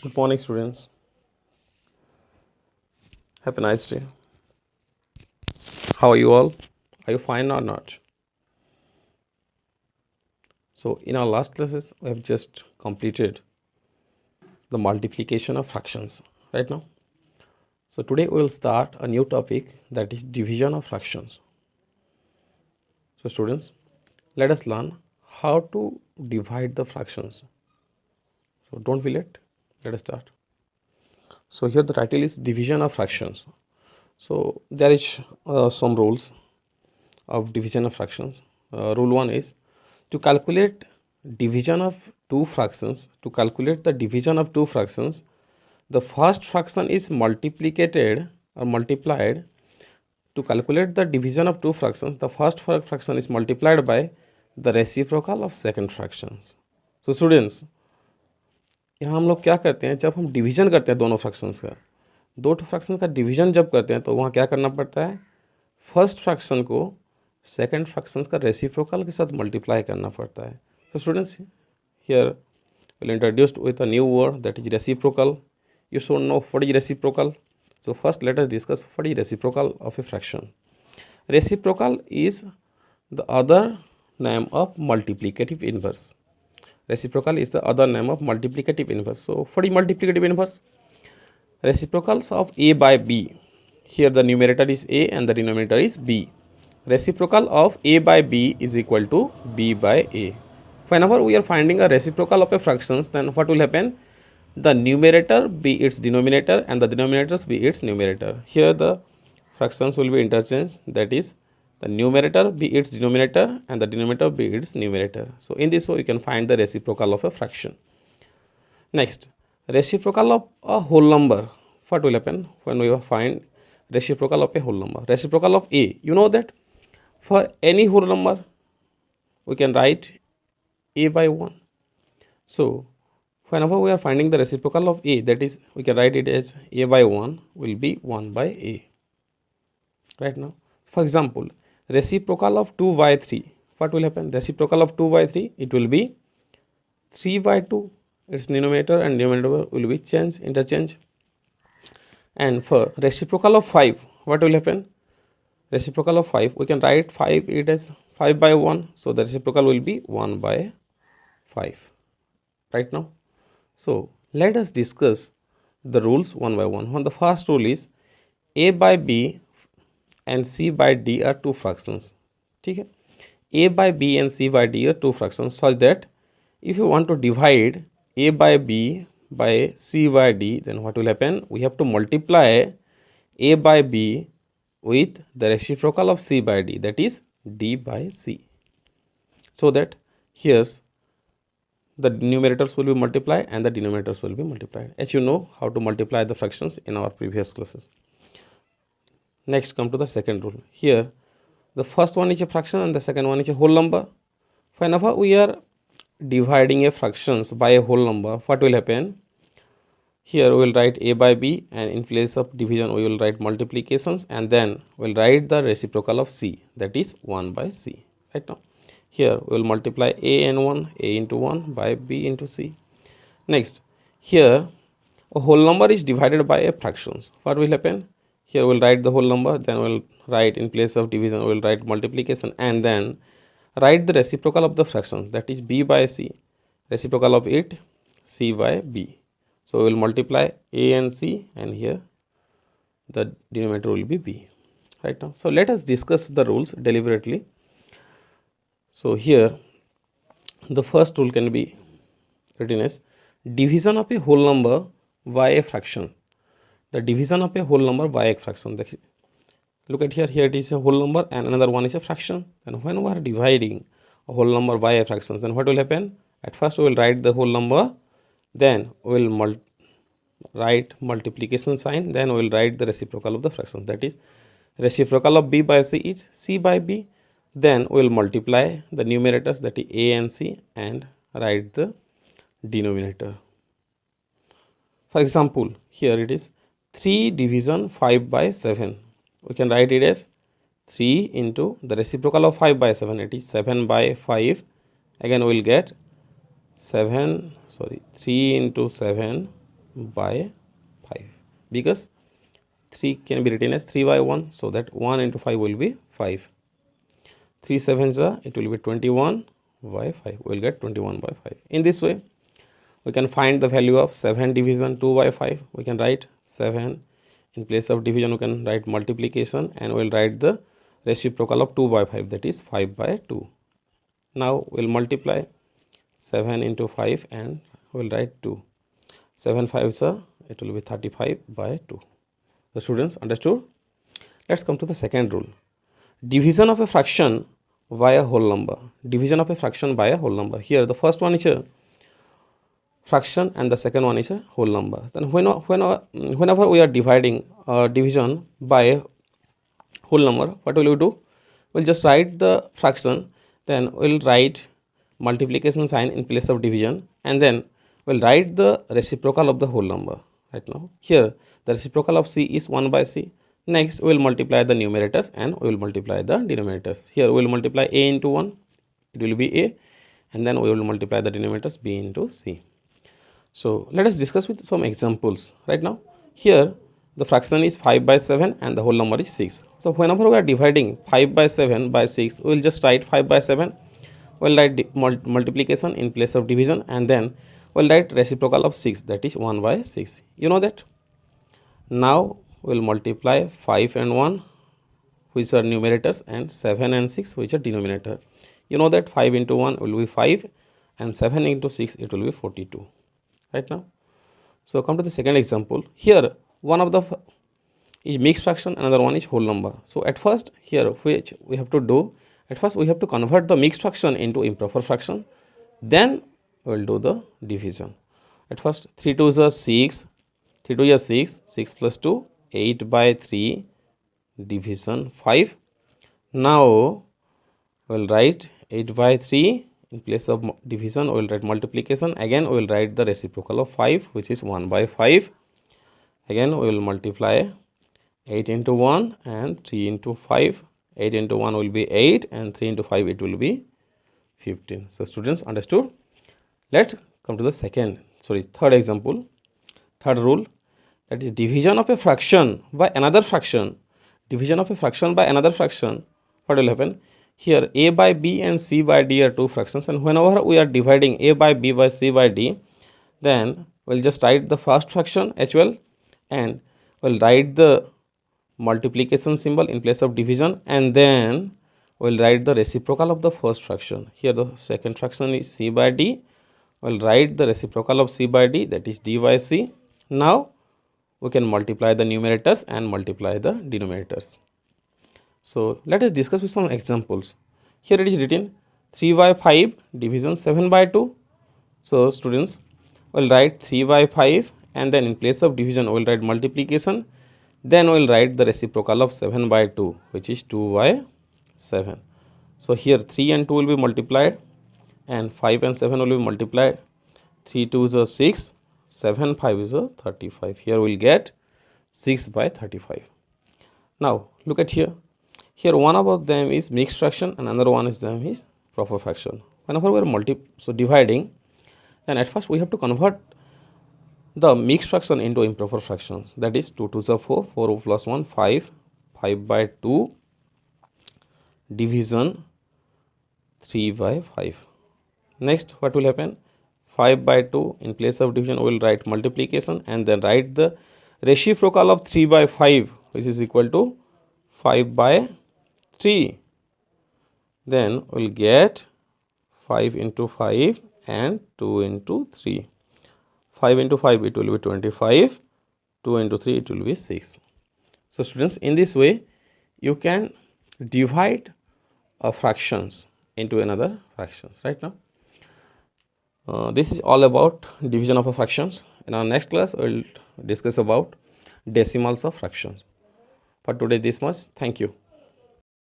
Good morning, students. Have a nice day. How are you all? Are you fine or not? So, in our last classes, we have just completed the multiplication of fractions, right now. So, today we will start a new topic, that is division of fractions. So, students, let us learn how to divide the fractions. So, don't be late. Let us start. So, here the title is division of fractions. So, there is some rules of division of fractions. Rule 1 is to calculate division of two fractions. To calculate the division of two fractions, the first fraction is multiplied. To calculate the division of two fractions, the first fraction is multiplied by the reciprocal of second fractions. So students, यहाँ हम लोग क्या करते हैं, जब हम division करते हैं दोनों फ्रैक्शंस का, दो फ्रैक्शन का डिवीजन जब करते हैं तो वहाँ क्या करना पड़ता है, फर्स्ट फ्रैक्शन को सेकंड फ्रैक्शंस का रेसिप्रोकल के साथ मल्टीप्लाई करना पड़ता है. So students, here we'll introduce with a new word, that is reciprocal. You should know what is reciprocal. So first let us discuss what is reciprocal of a fraction. Reciprocal is the other name of multiplicative inverse. Reciprocal is the other name of multiplicative inverse. So what is multiplicative inverse? Reciprocals of a by b. Here the numerator is a and the denominator is b. Reciprocal of a by b is equal to b by a. Whenever we are finding a reciprocal of a fractions, then what will happen? The numerator be its denominator and the denominators be its numerator. Here the fractions will be interchanged, that is the numerator be its denominator and the denominator be its numerator. So in this way you can find the reciprocal of a fraction. Next, reciprocal of a whole number. What will happen when we find reciprocal of a whole number? Reciprocal of a, you know that for any whole number we can write a by 1. So whenever we are finding the reciprocal of a, that is we can write it as a by 1 will be 1 by a. Right now, for example, reciprocal of 2 by 3, what will happen? Reciprocal of 2 by 3, it will be 3 by 2. Its numerator and denominator will be interchange. And for reciprocal of 5, what will happen? Reciprocal of 5, we can write 5 it as 5 by 1. So the reciprocal will be 1 by 5. Right now, so let us discuss the rules one by one. The first rule is a by b and c by d are two fractions. Okay? A by b and c by d are two fractions, such that if you want to divide a by b by c by d, then what will happen? We have to multiply a by b with the reciprocal of c by d, that is d by c, so that here's the numerators will be multiplied and the denominators will be multiplied. As you know how to multiply the fractions in our previous classes. Next, come to the second rule. Here the first one is a fraction and the second one is a whole number. Whenever we are dividing a fractions by a whole number, what will happen? Here we will write a by b, and in place of division we will write multiplications, and then we will write the reciprocal of c, that is 1 by c. Right now, here we will multiply a and 1, a into 1 by b into c. Next, here a whole number is divided by a fractions. What will happen? Here we will write the whole number, then we will write in place of division we will write multiplication, and then write the reciprocal of the fraction, that is b by c. Reciprocal of it, c by b. So we will multiply a and c, and here the denominator will be b. Right now, so let us discuss the rules deliberately. So here the first rule can be written as division of a whole number by a fraction. The division of a whole number by a fraction. Look at here, here it is a whole number and another one is a fraction. And when we are dividing a whole number by a fraction, then what will happen? At first we will write the whole number, then we will write multiplication sign, then we will write the reciprocal of the fraction, that is reciprocal of b by c is c by b. Then we will multiply the numerators, that is a and c, and write the denominator. For example, here it is 3 division 5 by 7. We can write it as 3 into the reciprocal of 5 by 7, it is 7 by 5. Again we will get 3 into 7 by 5, because 3 can be written as 3 by 1, so that 1 into 5 will be 5. 3 sevens are, it will be 21 by 5. We will get 21 by 5. In this way, we can find the value of 7 division 2 by 5. We can write 7 in place of division. We can write multiplication, and we will write the reciprocal of 2 by 5, that is 5 by 2. Now we will multiply 7 into 5 and we will write 2. 7 5s are, it will be 35 by 2. The students understood? Let's come to the second rule. Division of a fraction by a whole number. Division of a fraction by a whole number. Here the first one is a fraction and the second one is a whole number. Then whenever we are dividing division by a whole number, what will we do? We'll just write the fraction, then we'll write multiplication sign in place of division, and then we'll write the reciprocal of the whole number. Right now, here the reciprocal of c is 1 by c. Next, we will multiply the numerators and we will multiply the denominators. Here we will multiply a into 1, it will be a, and then we will multiply the denominators b into c. So let us discuss with some examples. Right now, here the fraction is 5 by 7 and the whole number is 6. So whenever we are dividing 5 by 7 by 6, we will just write 5 by 7. We will write multiplication in place of division, and then we will write reciprocal of 6, that is 1 by 6. You know that. Now we will multiply 5 and 1, which are numerators, and 7 and 6, which are denominator. You know that 5 into 1 will be 5, and 7 into 6, it will be 42. Right now. So come to the second example. Here one of the is mixed fraction, another one is whole number. So at first, here which we have to do, at first we have to convert the mixed fraction into improper fraction, then we will do the division. At first, 3 2s are 6, 3 2 is 6, 6 plus 2, 8 by 3 division 5. Now we will write 8 by 3 in place of division. We will write multiplication. Again we will write the reciprocal of 5, which is 1 by 5. Again we will multiply 8 into 1 and 3 into 5. 8 into 1 will be 8 and 3 into 5 it will be 15. So students understood? Let's come to the third example, third rule, that is division of a fraction by another fraction. Division of a fraction by another fraction. What will happen? Here a by b and c by d are two fractions, and whenever we are dividing a by b by c by d, then we'll just write the first fraction as well, and we'll write the multiplication symbol in place of division, and then we'll write the reciprocal of the first fraction. Here the second fraction is c by d. We'll write the reciprocal of c by d, that is d by c. Now we can multiply the numerators and multiply the denominators. So let us discuss with some examples. Here it is written 3 by 5 division 7 by 2. So students, will write 3 by 5, and then in place of division we will write multiplication. Then we will write the reciprocal of 7 by 2, which is 2 by 7. So here 3 and 2 will be multiplied, and 5 and 7 will be multiplied. 3 2 is a 6, 7 5 is a 35. Here we will get 6 by 35. Now look at here. Here one of them is mixed fraction and another one is proper fraction. Whenever we are dividing, then at first we have to convert the mixed fraction into improper fractions. That is 2 2s are 4, 4 plus 1 5, 5 by 2 division 3 by 5. Next what will happen? 5 by 2 in place of division we will write multiplication, and then write the reciprocal of 3 by 5, which is equal to 5 by 3. Then we will get 5 into 5 and 2 into 3. 5 into 5 it will be 25, 2 into 3 it will be 6. So students, in this way you can divide fractions into another fractions. Right now, this is all about division of fractions. In our next class we will discuss about decimals of fractions. For today this much. Thank you.